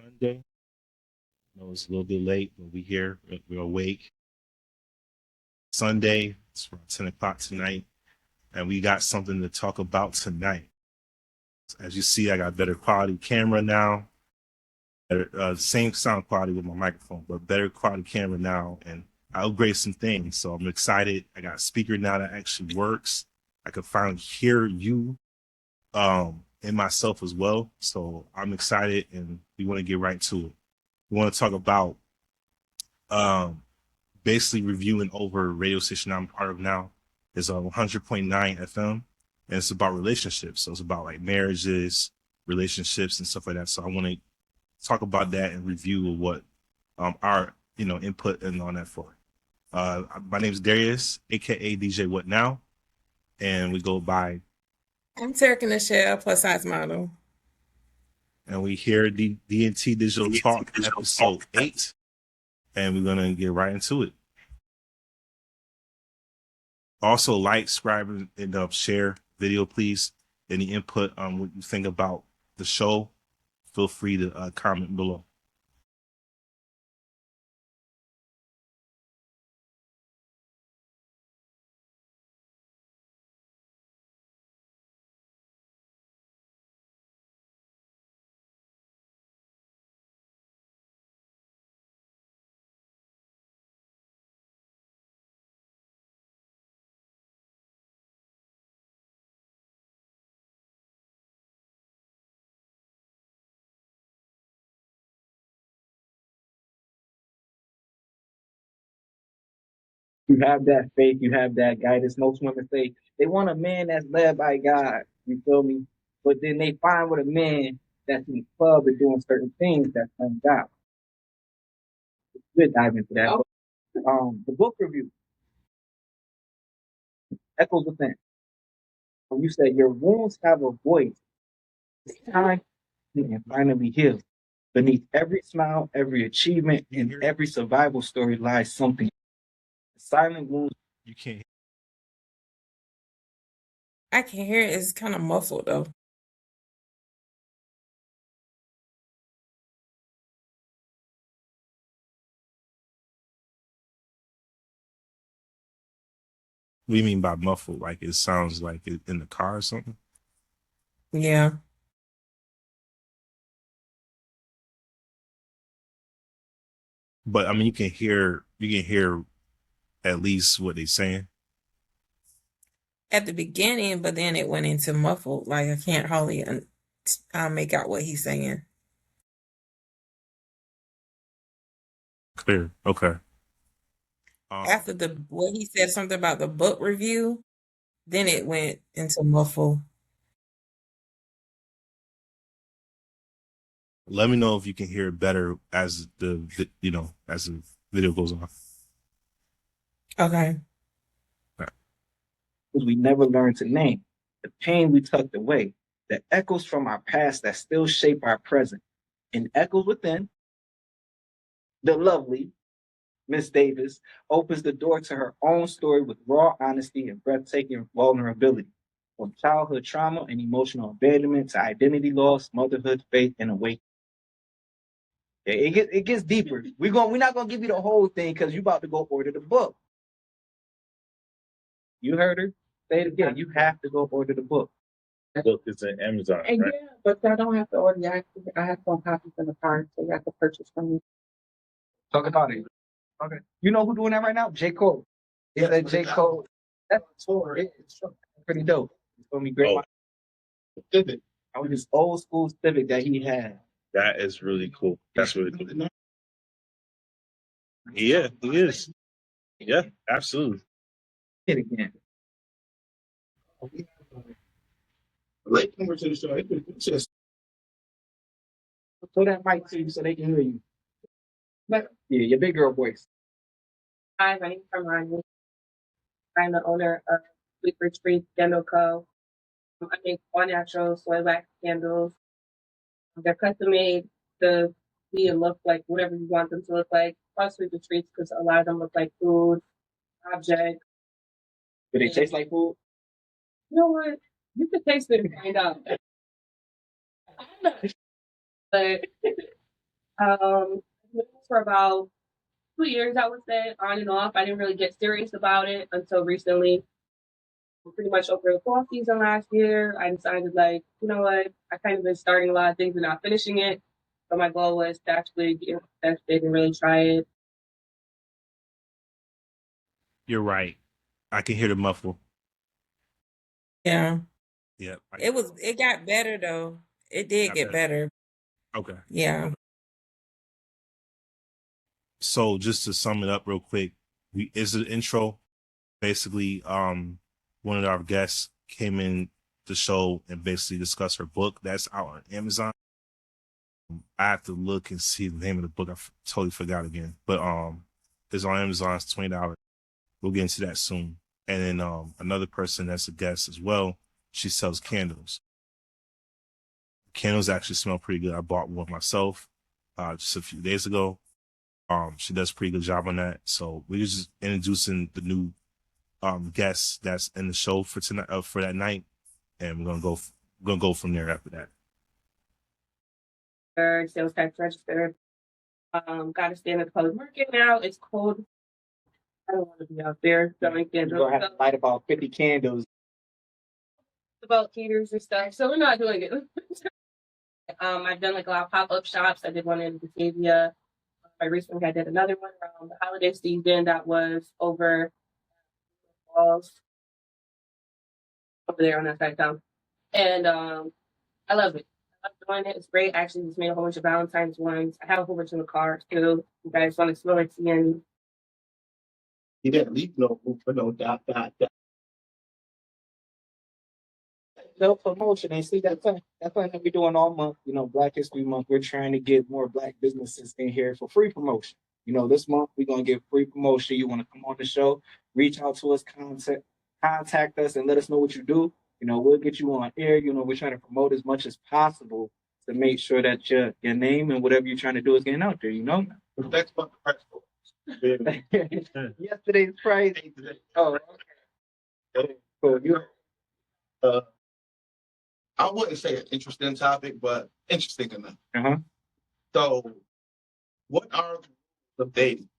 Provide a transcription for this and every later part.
Monday. I know it's a little bit late, but we here. We're awake. Sunday. It's around 10 o'clock tonight, and we got something to talk about tonight. As you see, I got better quality camera now. Same sound quality with my microphone, but better quality camera now, and I upgraded some things. So I'm excited. I got a speaker now that actually works. I can finally hear you and myself as well. So I'm excited, and we want to get right to it. We want to talk about basically reviewing over radio station I'm part of now. It's 100.9 FM, and it's about relationships. So it's about like marriages, relationships, and stuff like that. So I want to talk about that and review what our input and on that for. My name is Darius, aka DJ What Now, and we go by. I'm Terica Nichelle, plus size model. And we hear D&T Digital Talk, episode 8, and we're gonna get right into it. Also, like, subscribe, and share video, please. Any input on what you think about the show, feel free to comment below. You have that faith, you have that guidance. Most women say they want a man that's led by God. You feel me? But then they find with a man that's in the club and doing certain things that's from God. We'll dive into that. The book review, Echoes Within. When you said your wounds have a voice, it's time and finally healed. Beneath every smile, every achievement, and every survival story lies something. Silent wounds. You can't. I can hear it. It's kind of muffled though. What do you mean by muffled? Like it sounds like it in the car or something? Yeah. But I mean, you can hear at least what they're saying. At the beginning, but then it went into muffled. Like I can't hardly make out what he's saying. Clear. Okay. After what he said something about the book review, then it went into muffled. Let me know if you can hear it better as the video goes on. Okay. We never learned to name, the pain we tucked away, the echoes from our past that still shape our present. And Echoes Within, the lovely Miss Davis opens the door to her own story with raw honesty and breathtaking vulnerability. From childhood trauma and emotional abandonment to identity loss, motherhood, faith, and awakening. It gets deeper. We're not gonna give you the whole thing because you're about to go order the book. You heard her? Say it again. You have to go order the book. The book is at Amazon, right? Yeah, but I don't have to order. I have some copies in the car, so you have to purchase from me. Talk about it. Okay. You know who's doing that right now? J. Cole. It's a J. Cole. That's it's pretty dope. It's gonna be great. Civic. I was this old school Civic that he had. That is really cool. That's really cool. Yeah, he is. Yeah, absolutely. Hit again. Late number to the show. Throw that mic to you so they can hear you. But yeah, your big girl voice. Hi, my name is Armani. I'm the owner of Sweet Retreat Candle Co. I make all natural soy wax candles. They're custom made to be and look like whatever you want them to look like. Plus Sweet Retreats because a lot of them look like food, objects. Do they taste like food? You know what? You can taste it and find out. But For about 2 years, I would say, on and off. I didn't really get serious about it until recently. Pretty much over the fall season last year, I decided, like, you know what, I kind of been starting a lot of things and not finishing it. So my goal was to actually get invested and really try it. You're right. I can hear the muffle. Yeah. Yep. It got better though. It did Got get better. Okay. Yeah. So just to sum it up real quick, is the intro basically one of our guests came in the show and basically discussed her book that's out on Amazon. I have to look and see the name of the book. I totally forgot again, but it's on Amazon. It's $20. We'll get into that soon. And then another person that's a guest as well. She sells candles. Candles actually smell pretty good. I bought one myself just a few days ago. She does a pretty good job on that. So we're just introducing the new guests that's in the show for tonight, for that night, and we're gonna go from there after that. Sales tax registered. Got to stand at the public market now. It's cold. I don't want to be out there selling You're candles. gonna have to light about 50 candles. About heaters and stuff. So we're not doing it. I've done like a lot of pop-up shops. I did one in Batavia. I recently did another one around the holiday season that was over walls over there on that side of town. And I love it. I love doing it. It's great. I actually just made a whole bunch of Valentine's ones. I have a whole bunch in the car too. You guys want to smell it and He didn't leave no room for no dot. No promotion. And see, that's something that we're doing all month. You know, Black History Month. We're trying to get more Black businesses in here for free promotion. You know, this month we're gonna get free promotion. You want to come on the show, reach out to us, contact us, and let us know what you do. You know, we'll get you on air. You know, we're trying to promote as much as possible to make sure that your name and whatever you're trying to do is getting out there. You know. Next month, press for. Yesterday's price. Oh, okay. So you. I wouldn't say an interesting topic, but interesting enough. Uh-huh. So, what are the rules of dating?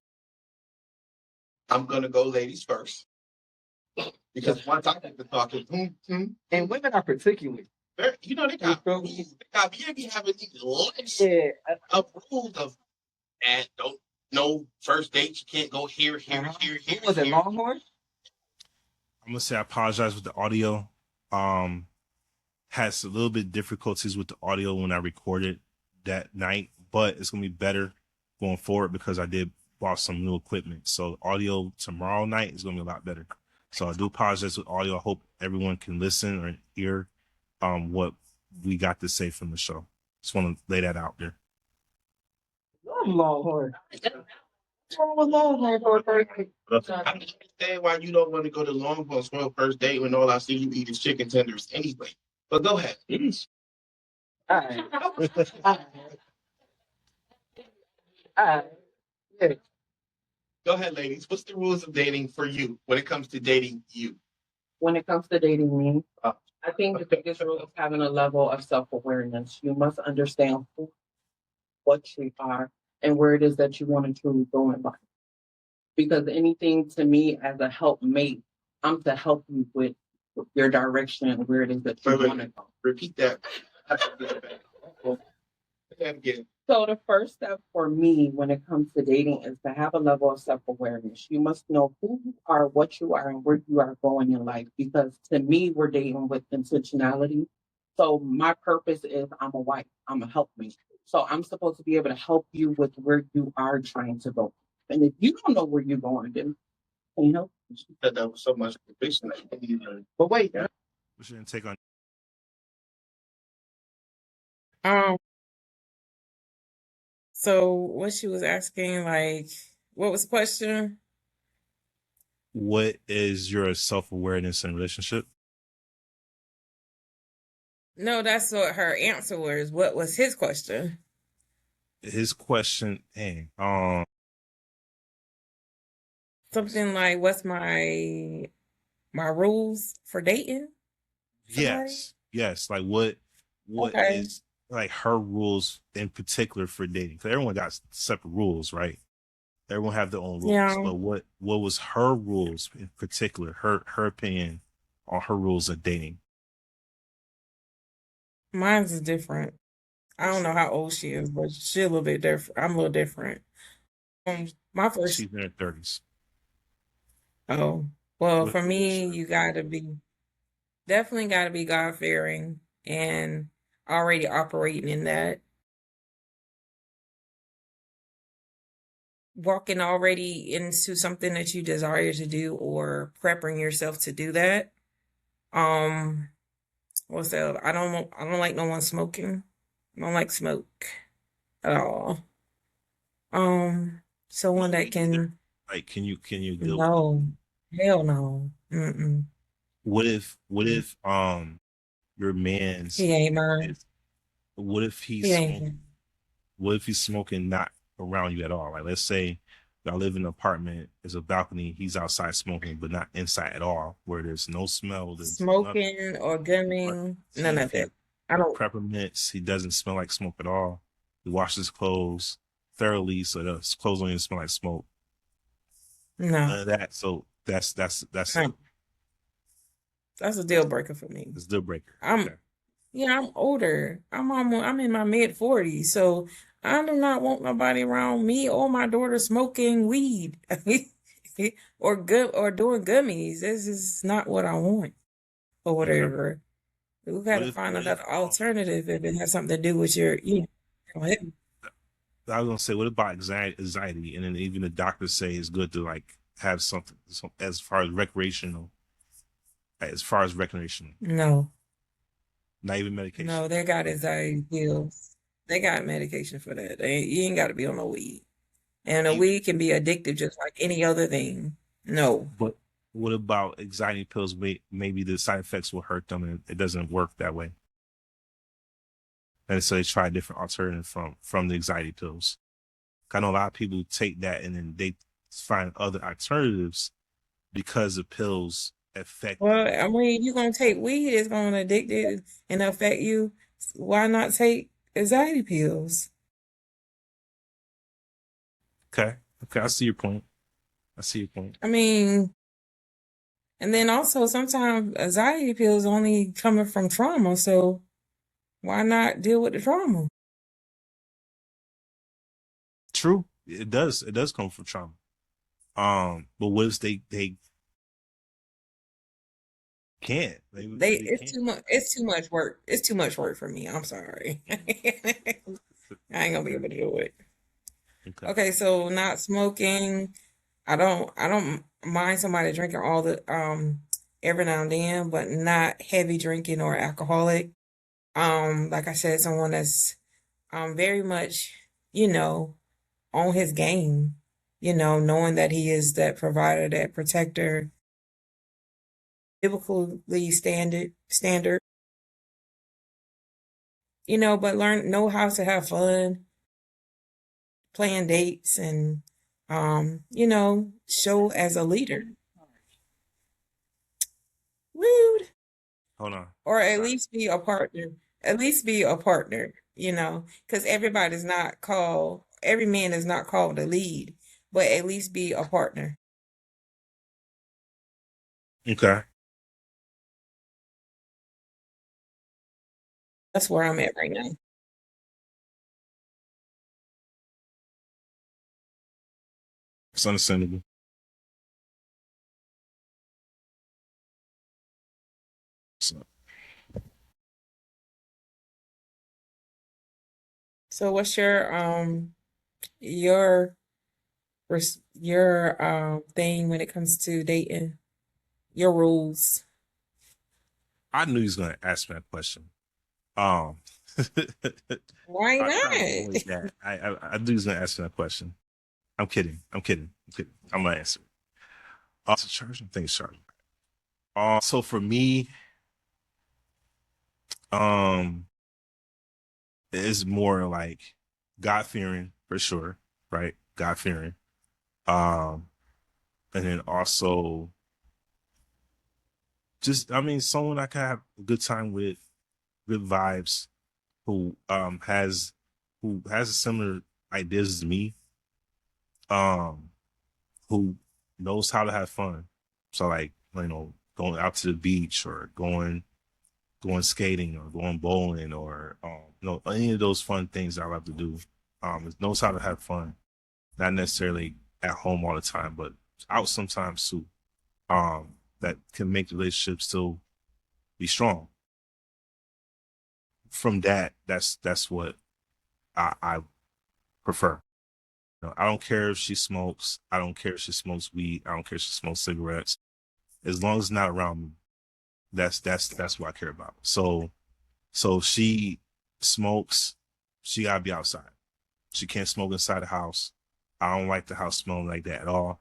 I'm gonna go ladies first because once I get to talking, And women are particularly. you know they got rules. You be having these lists of rules of and don't no first dates. You can't go here. Was it Longhorn? I'm gonna say I apologize with the audio. Has a little bit difficulties with the audio when I recorded that night, but it's gonna be better going forward because I did bought some new equipment. So audio tomorrow night is gonna be a lot better. So I do apologize with audio. I hope everyone can listen or hear what we got to say from the show. Just want to lay that out there. Love Longhorn. What's wrong with Longhorn for a birthday? I understand why you don't want to go to Longhorn's for a first date when all I see you eat is chicken tenders anyway. But go ahead. All right. Yeah. Go ahead, ladies. What's the rules of dating for you when it comes to dating you? When it comes to dating me, I think the biggest rule is having a level of self-awareness. You must understand who, what you are, and where it is that you want to truly go in life. Because anything to me as a helpmate, I'm to help you with your direction and where it is that you want to go. Repeat that. Again. So the first step for me when it comes to dating is to have a level of self-awareness. You must know who you are, what you are, and where you are going in life. Because to me, we're dating with intentionality. So my purpose is I'm a wife. I'm a helpmate. So I'm supposed to be able to help you with where you are trying to go. And if you don't know where you're going, then can you help? That was so much conviction. But wait, What's your take on? So what she was asking, like, what was the question? What is your self-awareness in relationship? No, that's what her answer was. What was his question? His question, dang, Something like, what's my rules for dating somebody? yes. Like what Okay. is like her rules in particular for dating? Because everyone got separate rules, right? Everyone have their own rules. Yeah, But what was her rules in particular? Her opinion on her rules of dating. mine's is different. I don't know how old she is, but she a little bit different. I'm a little different. My first, She's in her 30s. oh, well, What for what's me, her- you gotta be definitely gotta be God fearing and already operating in that. Walking already into something that you desire to do or prepping yourself to do that. Um, what's that? I don't like no one smoking. I don't like smoke at all. Someone Me that either. can Like, can you deal with it? no, hell no. Mm-mm. What if your man's He ain't mine. is what if he's He smoking? ain't. What if he's smoking not around you at all? Like, let's say y'all live in an apartment, there's a balcony, he's outside smoking, but not inside at all, where there's no smell, there's nothing. Smoking or But gumming, none of he that. I don't peppermints, he doesn't smell like smoke at all. He washes his clothes thoroughly, so that his clothes don't even smell like smoke. no. None of that. So that's No. That's a deal breaker for me. a deal breaker. I'm Okay. Yeah, I'm older. I'm in my mid 40s, so I do not want nobody around me or my daughter smoking weed or good or doing gummies. This is not what I want or Okay. whatever. We got to find What if another alternative if it has something to do with your, your health. I was gonna say, what about anxiety? And then even the doctors say it's good to like have something as far as recreational, No, not even medication. no, they got anxiety pills. They got medication for that. You ain't got to be on no weed. And a You- weed can be addictive just like any other thing. No. But what about anxiety pills? Maybe the side effects will hurt them, and it doesn't work that way. And so they try a different alternative from the anxiety pills. I know a lot of people take that and then they find other alternatives because the pills affect Well, them. I mean, you're gonna take weed, it's gonna addict it and affect you. Why not take anxiety pills? Okay. Okay. I see your point. I see your point. I mean, and then also sometimes anxiety pills only coming from trauma, so why not deal with the trauma? True. It does. It does come from trauma. But what if they can't? They It's can't. too much work. It's too much work for me. I'm sorry. I ain't gonna be able to do it. Okay. Okay, so not smoking. I don't mind somebody drinking all the every now and then, but not heavy drinking or alcoholic. Like I said, someone that's very much, you know, on his game, knowing that he is that provider, that protector, biblically standard, but know how to have fun, plan dates and show as a leader. Rude. Hold on. Or at Sorry. least be a partner. At least be a partner, because every man is not called to lead, but at least be a partner. Okay. That's where I'm at right now. It's understandable. So, So what's your thing when it comes to dating? Your rules. I knew he was gonna ask me that question. Um, Why I try to not? avoid that. I knew he was gonna ask me that question. I'm kidding. I'm kidding. I'm kidding. I'm gonna answer. Also, charge. I think it's charging. So for me, um, it's more like God fearing for sure, right? God fearing. Um, and then also just, I mean, someone I can have a good time with, good vibes. who has similar ideas as me, who knows how to have fun. So like, you know, going out to the beach or going skating or going bowling or you know, any of those fun things I love to do. Knows how to have fun, not necessarily at home all the time, but out sometimes too. That can make the relationship still be strong. From that's what I prefer. You know, I don't care if she smokes. I don't care if she smokes weed. I don't care if she smokes cigarettes. As long as it's not around me, that's what I care about. So if she smokes, she gotta be outside. She can't smoke inside the house. I don't like the house smelling like that at all.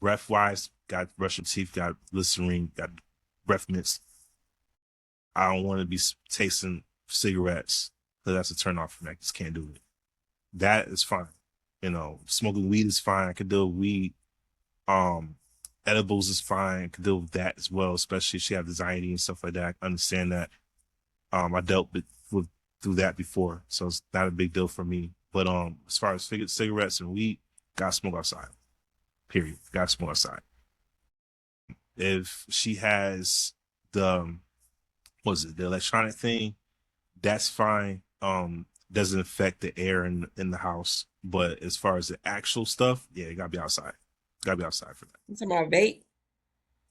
Breath wise, got brush your teeth, got Listerine, got breath mints. I don't want to be tasting cigarettes because that's a turn off for me. I just can't do it. That is fine. You know, smoking weed is fine. I can deal with weed. Edibles is fine. I can deal with that as well, especially if she has anxiety and stuff like that. I understand that. I dealt with through that before, so it's not a big deal for me. But as far as cigarettes and weed, gotta smoke outside. Period. Gotta smoke outside. If she has the the electronic thing, that's fine. Doesn't affect the air in the house. But as far as the actual stuff, yeah, you gotta be outside. Gotta be outside for that. You talking about vape?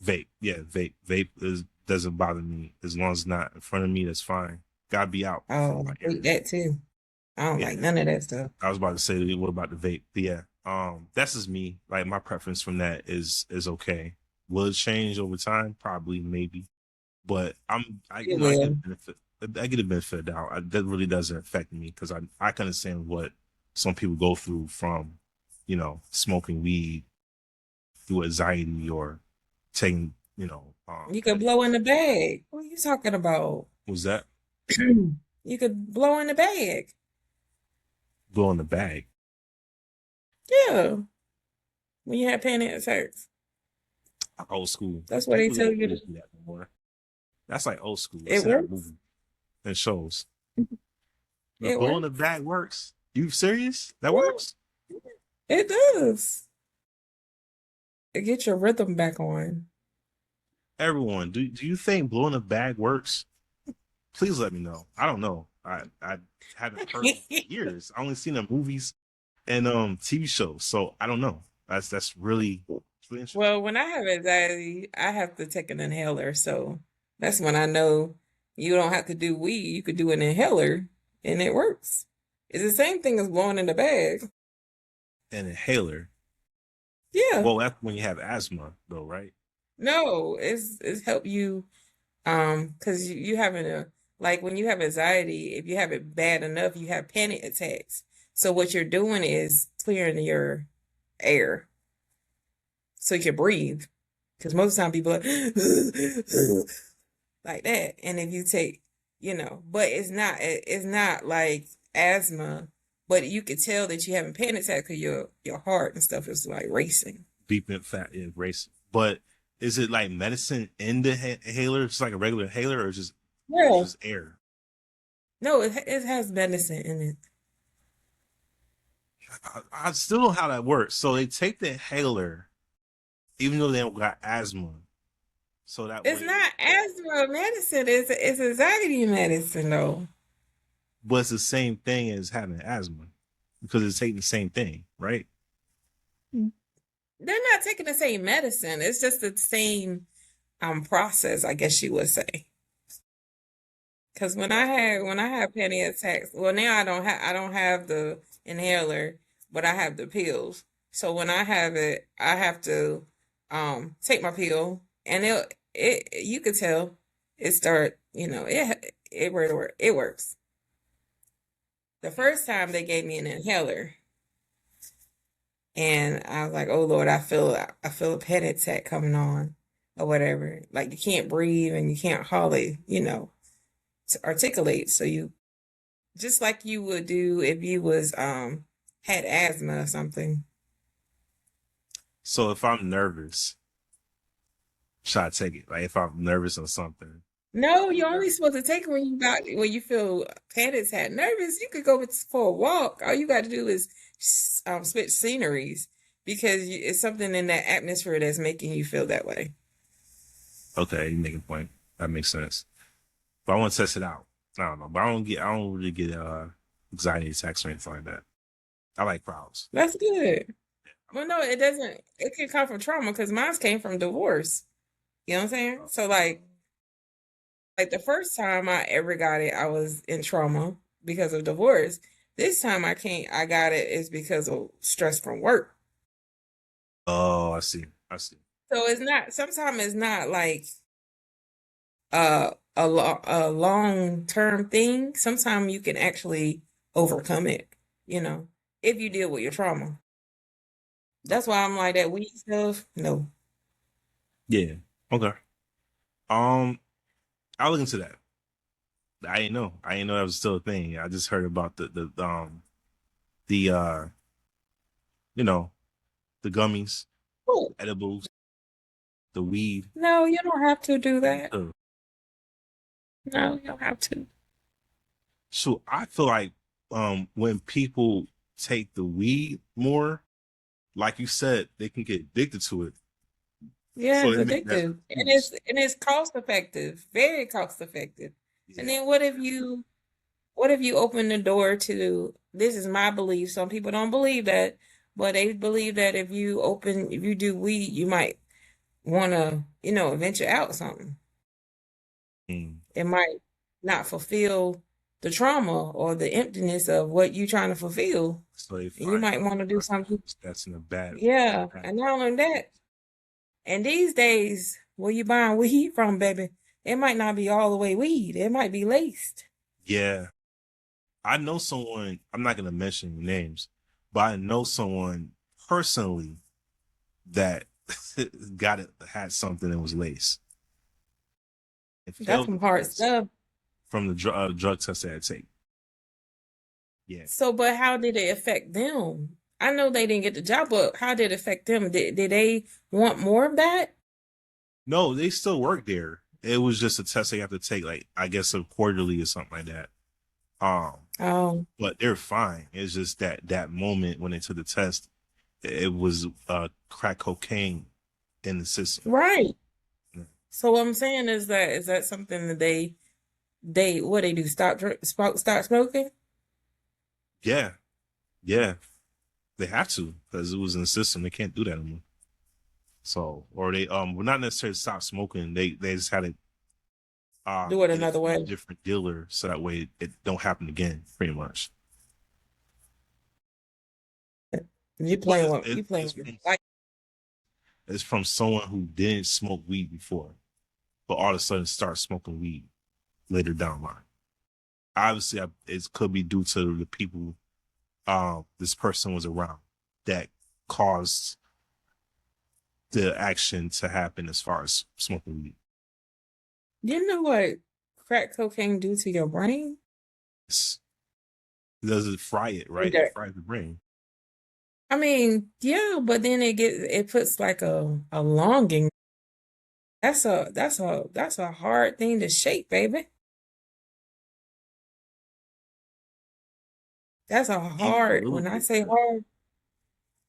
Vape, yeah, vape doesn't bother me as long as it's not in front of me. That's fine. Gotta be out. Oh, I hate that too. I don't like none of that stuff. I was about to say, what about the vape? But yeah, that's just me. Like my preference from that is okay. Will it change over time? Probably, maybe. But I get a benefit. I get a benefit of doubt. That really doesn't affect me because I can understand what some people go through from, you know, smoking weed through anxiety or taking, you know. You could blow in the bag. What are you talking about? What's that? You could blow in the bag. Blow in the bag. Yeah. When you have panic attacks. Old school. That's what they People tell don't you to do that no more. That's like old school. It It's in a works. movie and shows. It Blow in the works. bag works. You serious? That Yeah, works? it does. It gets your rhythm back on. Everyone, do you think blowing a bag works? Please let me know. I don't know. I haven't heard it in years. I only seen it in movies and TV shows, so I don't know. That's really interesting. Well, when I have anxiety, I have to take an inhaler. So that's when I know you don't have to do weed. You could do an inhaler and it works. It's the same thing as blowing in the bag. An inhaler. Yeah. Well, that's when you have asthma, though, right? No, it's help you because you having a like when you have anxiety, if you have it bad enough, you have panic attacks. So what you're doing is clearing your air so you can breathe. Because most of the time people are like that. And if you take, but it's not like asthma, but you could tell that you're having panic attack because your heart and stuff is like racing. Beeping fat is racing. But is it like medicine in the inhaler? Just like a regular inhaler or just air? No, it has medicine in it. I still don't know how that works. So they take the inhaler, even though they don't got asthma. So that it's way, not asthma medicine. It's anxiety medicine though. but it's the same thing as having asthma because it's taking the same thing, right? They're not taking the same medicine. It's just the same process, I guess you would say. Because when I have panic attacks, well now I don't have the inhaler, but I have the pills. So when I have it, I have to take my pill, and it you could tell it start it works. The first time they gave me an inhaler, and I was like, oh Lord, I feel a panic attack coming on or whatever. Like you can't breathe and you can't hardly to articulate. So you just like you would do if you was had asthma or something. So if I'm nervous, should I take it? Like if I'm nervous or something. No, you're only supposed to take it when you feel panicked, had nervous. You could go for a walk. All you got to do is switch sceneries because it's something in that atmosphere that's making you feel that way. Okay, you make a point. That makes sense. But I want to test it out. I don't know, but I don't really get anxiety attacks or anything like that. I like crowds. That's good. Well, no, it doesn't. It can come from trauma because mine came from divorce. You know what I'm saying? So like the first time I ever got it, I was in trauma because of divorce. This time I got it is because of stress from work. Oh, I see. So sometimes it's not like a long term thing. Sometimes you can actually overcome it, if you deal with your trauma. That's why I'm like that weed stuff. No. Yeah. Okay. I'll look into that. I didn't know. That was still a thing. I just heard about the the gummies, Oh, edibles, the weed. no, you don't have to do that. Uh, No, you don't have to. So I feel like when people take the weed more, like you said, they can get addicted to it. Yeah, So it's they make that addictive. And excuse. it's cost effective, very cost effective. And Yeah. then what if you open the door to, this is my belief. Some people don't believe that, but they believe that if you do weed, you might want to, venture out something. Mm. It might not fulfill the trauma or the emptiness of what you're trying to fulfill. So they And you find might out want to do something. that's in a bad. Yeah. And not only that, and these days, where you buying weed from, baby, it might not be all the way weed. It might be laced. Yeah. I know someone, I'm not going to mention names, but I know someone personally that had something that was laced. It That's failed some the hard test stuff. from the drug test they had to take. Yeah. So, but how did it affect them? I know they didn't get the job, but how did it affect them? Did they want more of that? No, they still work there. It was just a test they have to take, like, I guess a quarterly or something like that. Oh, But they're fine. It's just that moment when they took the test, it was crack cocaine in the system. right. Yeah. So what I'm saying is that something that they what they do, start smoking? Yeah. Yeah. They have to because it was in the system. They can't do that anymore. So, or they well, not necessarily stop smoking. They just had to Do it get it another from a way. different dealer so that way it don't happen again. Pretty much. You But playing with your life. it's from someone who didn't smoke weed before, but all of a sudden start smoking weed later down the line. Obviously, it could be due to the people this person was around that caused the action to happen as far as smoking weed. You know what crack cocaine do to your brain? Does it fry it, right? Okay. It fries the brain. I mean, yeah, but then it puts like a longing. That's a hard thing to shake, baby. That's a Even a hard, little when I bit. say hard,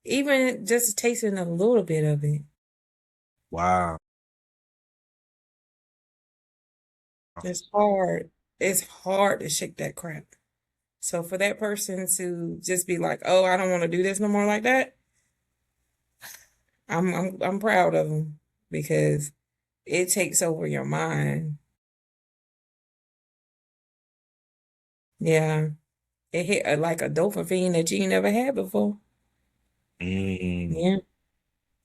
even just tasting a little bit of it. Wow. It's hard. It's hard to shake that crap. So for that person to just be like, "Oh, I don't want to do this no more," like that, I'm proud of them because it takes over your mind. Yeah, it hit like a dopamine that you never had before. Mm. Yeah,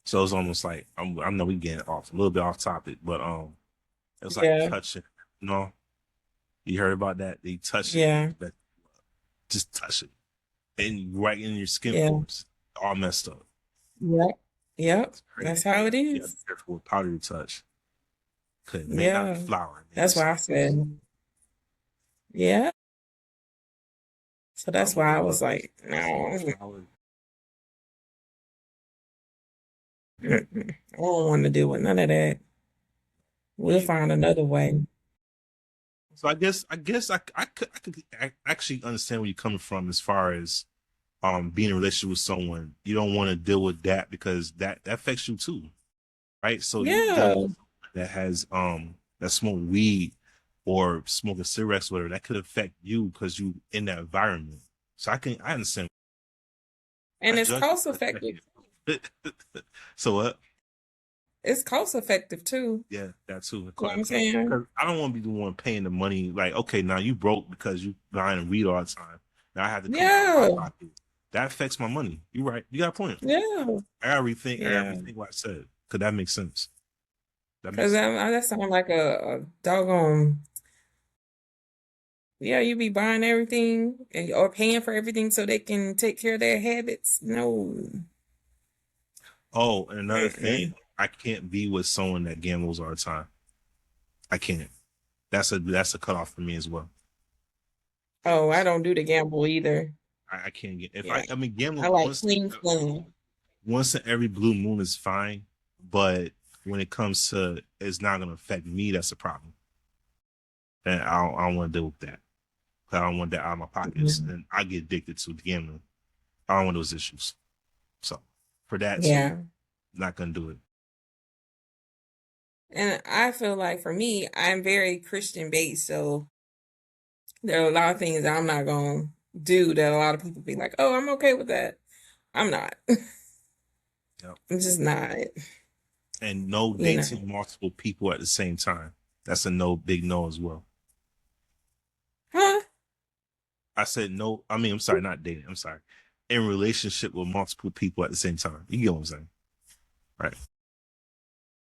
So it's almost like I know we getting off a little bit off topic, but it was like yeah, touching. You know, you heard about that? They touch it, yeah, but just touch it, and right in your skin yeah, pores, all messed up. yeah, yep. It's crazy. That's how it You gotta be is. careful with powder you touch. Cause it may not be Yeah, flour. It may be that's why I said, yeah. So that's why I was like, no, flour. I don't want to deal with none of that. We'll find another way. So I actually understand where you're coming from as far as being in a relationship with someone. You don't want to deal with that because that affects you too, right? So you Yeah. that has that smoke weed or smoking cigarettes, whatever, that could affect you because you in that environment. So I understand. And I it's judge cost you for a effective. second. So what? It's cost effective too. Yeah, that too. You know what I'm saying? Because I don't want to be the one paying the money. Like, okay, now you broke because you buying weed all the time. Now I have to come out of my Yeah. pocket. That affects my money. You're right. You got a point. Yeah. I gotta rethink. I gotta Yeah. rethink what I said because that makes sense. That Because makes sense. that sounds like a doggone, yeah, you be buying everything or paying for everything so they can take care of their habits. No. Oh, and another thing, Mm-mm. I can't be with someone that gambles all the time. I can't. That's a cutoff for me as well. Oh, I don't do the gamble either. I can't get if Yeah. I mean I gambling like clean fun. once in every blue moon is fine, but when it comes to it's not gonna affect me, that's a problem. And I don't want to deal with that. I don't want that out of my pockets, Mhm. and I get addicted to gambling. I don't want those issues. So for that too, Yeah. not gonna do it. And I feel like for me, I'm very Christian based, so there are a lot of things that I'm not gonna do that a lot of people be like, "Oh, I'm okay with that." I'm not. Yep. I'm just not, And no you know. dating multiple people at the same time. That's a no, big no as well. Huh? I said no. I mean, I'm sorry, not dating. I'm sorry. In relationship with multiple people at the same time. You get what I'm saying? Right.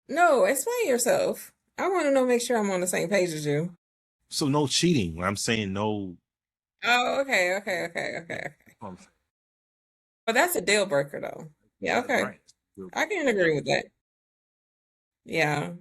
No, explain yourself. I want to know, make sure I'm on the same page as you. So no cheating. I'm saying no. Oh, okay, okay, okay, okay, okay. But that's a deal breaker though. Yeah, okay. Right. I can agree with that. Yeah.